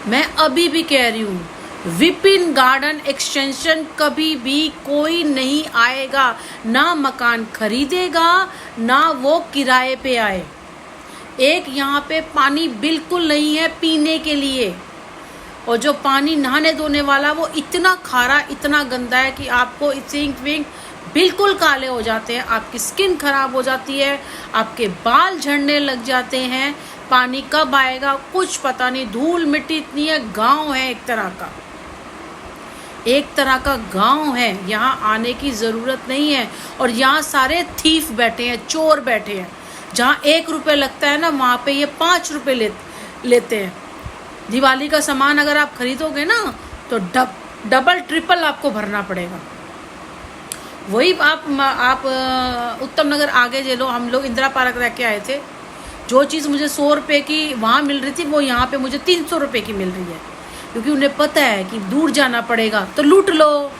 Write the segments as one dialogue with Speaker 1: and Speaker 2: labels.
Speaker 1: मैं अभी भी कह रही हूँ, विपिन गार्डन एक्सटेंशन कभी भी कोई नहीं आएगा, ना मकान खरीदेगा ना वो किराए पे आए। एक यहाँ पे पानी बिल्कुल नहीं है पीने के लिए, और जो पानी नहाने धोने वाला वो इतना खारा इतना गंदा है कि आपको सिंक विंक बिल्कुल काले हो जाते हैं, आपकी स्किन खराब हो जाती है, आपके बाल झड़ने लग जाते हैं। पानी कब आएगा कुछ पता नहीं, धूल मिट्टी इतनी है। गांव है एक तरह का गांव है, यहाँ आने की ज़रूरत नहीं है। और यहाँ सारे थीफ बैठे हैं, चोर बैठे हैं। जहाँ 1 रुपये लगता है ना, वहाँ पे ये 5 रुपये लेते हैं। दिवाली का सामान अगर आप खरीदोगे ना तो डबल ट्रिपल आपको भरना पड़ेगा। वही आप उत्तम नगर आगे जे लो, हम लोग इंदिरा पार्क रह के आए थे। जो चीज़ मुझे 100 रुपये की वहाँ मिल रही थी वो यहाँ पे मुझे 300 रुपये की मिल रही है, क्योंकि उन्हें पता है कि दूर जाना पड़ेगा तो लूट लो।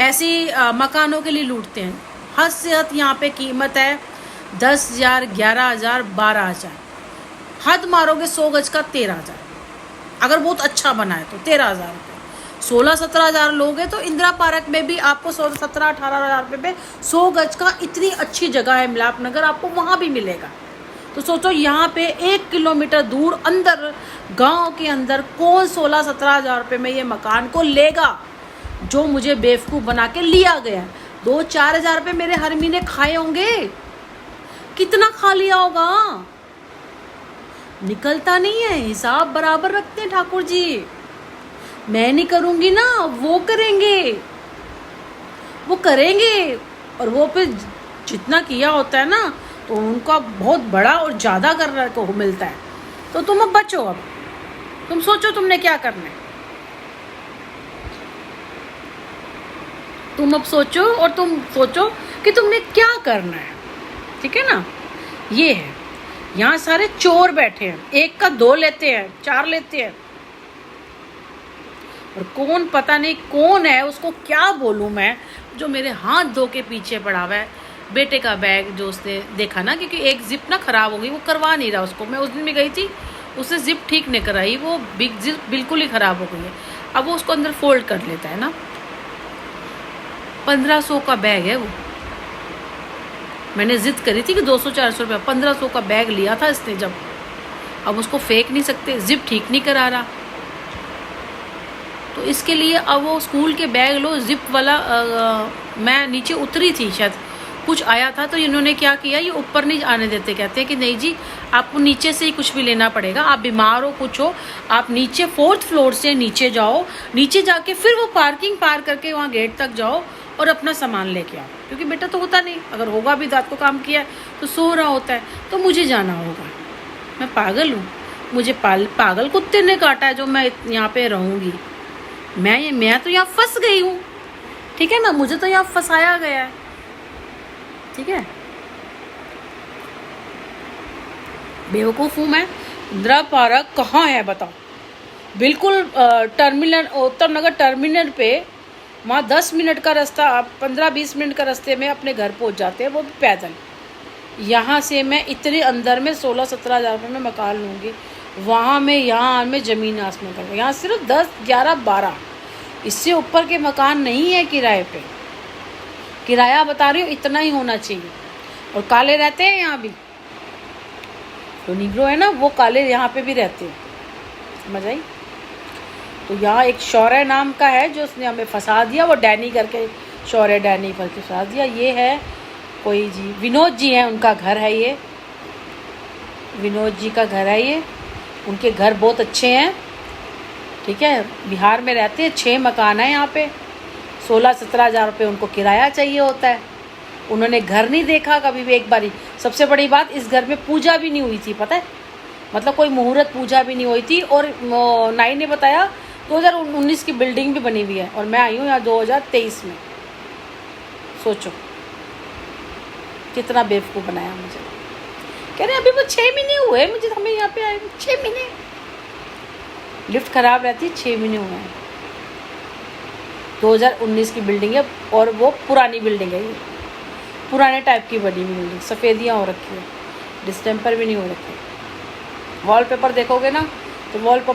Speaker 1: ऐसी मकानों के लिए लूटते हैं। हद से हद यहाँ पे कीमत है 10,000, 11,000, 12,000। हद मारोगे 100 गज का 13,000, अगर बहुत अच्छा बना है तो 13,000 रुपये। 16-17,000 लोग हैं तो इंदिरा पार्क में भी आपको 17-18,000 रुपये में 100 गज का इतनी अच्छी जगह है मिलाप नगर, आपको वहाँ भी मिलेगा। तो सोचो यहाँ पे 1 किलोमीटर दूर अंदर गांव के अंदर कौन 16-17,000 रुपये में ये मकान को लेगा, जो मुझे बेवकूफ़ बना के लिया गया। 2-4,000 रुपये मेरे हर महीने खाए होंगे, कितना खा लिया होगा, निकलता नहीं है। हिसाब बराबर रखते हैं ठाकुर जी। मैं नहीं करूँगी ना, वो करेंगे और वो फिर जितना किया होता है ना तो उनका बहुत बड़ा और ज़्यादा करने को मिलता है। तो तुम अब बचो, अब तुम सोचो तुमने क्या करना है। तुम अब सोचो और तुम सोचो कि तुमने क्या करना है, ठीक है ना। ये है, यहाँ सारे चोर बैठे हैं, 1 का 2 लेते हैं, 4 लेते हैं। और कौन पता नहीं कौन है, उसको क्या बोलूँ मैं, जो मेरे हाथ धो के पीछे पड़ा हुआ है। बेटे का बैग जो उसने देखा ना, क्योंकि एक जिप ना ख़राब हो गई, वो करवा नहीं रहा उसको। मैं उस दिन भी गई थी, उसने जिप ठीक नहीं कराई, वो बिग जिप बिल्कुल ही ख़राब हो गई है। अब वो उसको अंदर फोल्ड कर लेता है ना। 1500 का बैग है वो। मैंने जिद करी थी कि 200-400 रुपये, 1500 का बैग लिया था इसने जब। अब उसको फेंक नहीं सकते, जिप ठीक नहीं करा रहा, तो इसके लिए अब वो स्कूल के बैग लो जिप वाला। मैं नीचे उतरी थी, शायद कुछ आया था, तो इन्होंने क्या किया, ये ऊपर नहीं आने देते। कहते हैं कि नहीं जी, आपको नीचे से ही कुछ भी लेना पड़ेगा, आप बीमार हो कुछ हो, आप नीचे 4th फ्लोर से नीचे जाओ, नीचे जाके फिर वो पार्किंग पार करके वहाँ गेट तक जाओ और अपना सामान लेके आओ। क्योंकि बेटा तो होता नहीं, अगर होगा भी रात को काम किया है तो सो रहा होता है, तो मुझे जाना होगा। मैं पागल हूँ, मुझे पागल कुत्ते ने काटा है जो मैं यहाँ पे रहूँगी। मैं तो यहाँ फंस गई हूँ, ठीक है ना, मुझे तो यहाँ फंसाया गया है, ठीक है। बेवकूफ़ हूँ मैं। इंदिरा पार्क कहाँ है बताओ, बिल्कुल टर्मिनल, उत्तम नगर टर्मिनल पे, वहाँ 10 मिनट का रास्ता, आप 15-20 मिनट का रास्ते में अपने घर पहुँच जाते हैं, वो भी पैदल। यहाँ से मैं इतने अंदर में 16-17,000 रुपये में मकान लूँगी, वहाँ में यहाँ में ज़मीन आसमान कर। यहाँ सिर्फ 10, 11, 12, इससे ऊपर के मकान नहीं है किराए पे। किराया बता रही हूँ, इतना ही होना चाहिए। और काले रहते हैं यहाँ भी, तो निग्रो है ना, वो काले यहाँ पे भी रहते हैं, समझ आई। तो यहाँ एक शौर्य नाम का है जो उसने हमें फंसा दिया, वो डैनी करके, शौर्य डैनी करके फंसा दिया। ये है कोई जी, विनोद जी हैं, उनका घर है ये, विनोद जी का घर है ये। उनके घर बहुत अच्छे हैं, ठीक है, बिहार में रहते हैं। 6 मकान है यहाँ पे, 16-17,000 रुपये उनको किराया चाहिए होता है। उन्होंने घर नहीं देखा कभी भी एक बारी। सबसे बड़ी बात, इस घर में पूजा भी नहीं हुई थी, पता है, मतलब कोई मुहूर्त पूजा भी नहीं हुई थी। और नाई ने बताया 2019 की बिल्डिंग भी बनी हुई है, और मैं आई हूँ यहाँ 2023 में। सोचो कितना बेवकूफ़ बनाया मुझे। कह रहे अभी वो 6 महीने हुए मुझे, हमें यहाँ पे आए 6 महीने। लिफ्ट ख़राब रहती, 6 महीने हुए हैं। 2019 की बिल्डिंग है, और वो पुरानी बिल्डिंग है, ये पुराने टाइप की बनी हुई बिल्डिंग, सफ़ेदियाँ हो रखी है, डिस्टेम्पर भी नहीं हो रखी। वॉलपेपर देखोगे ना तो वॉलपेपर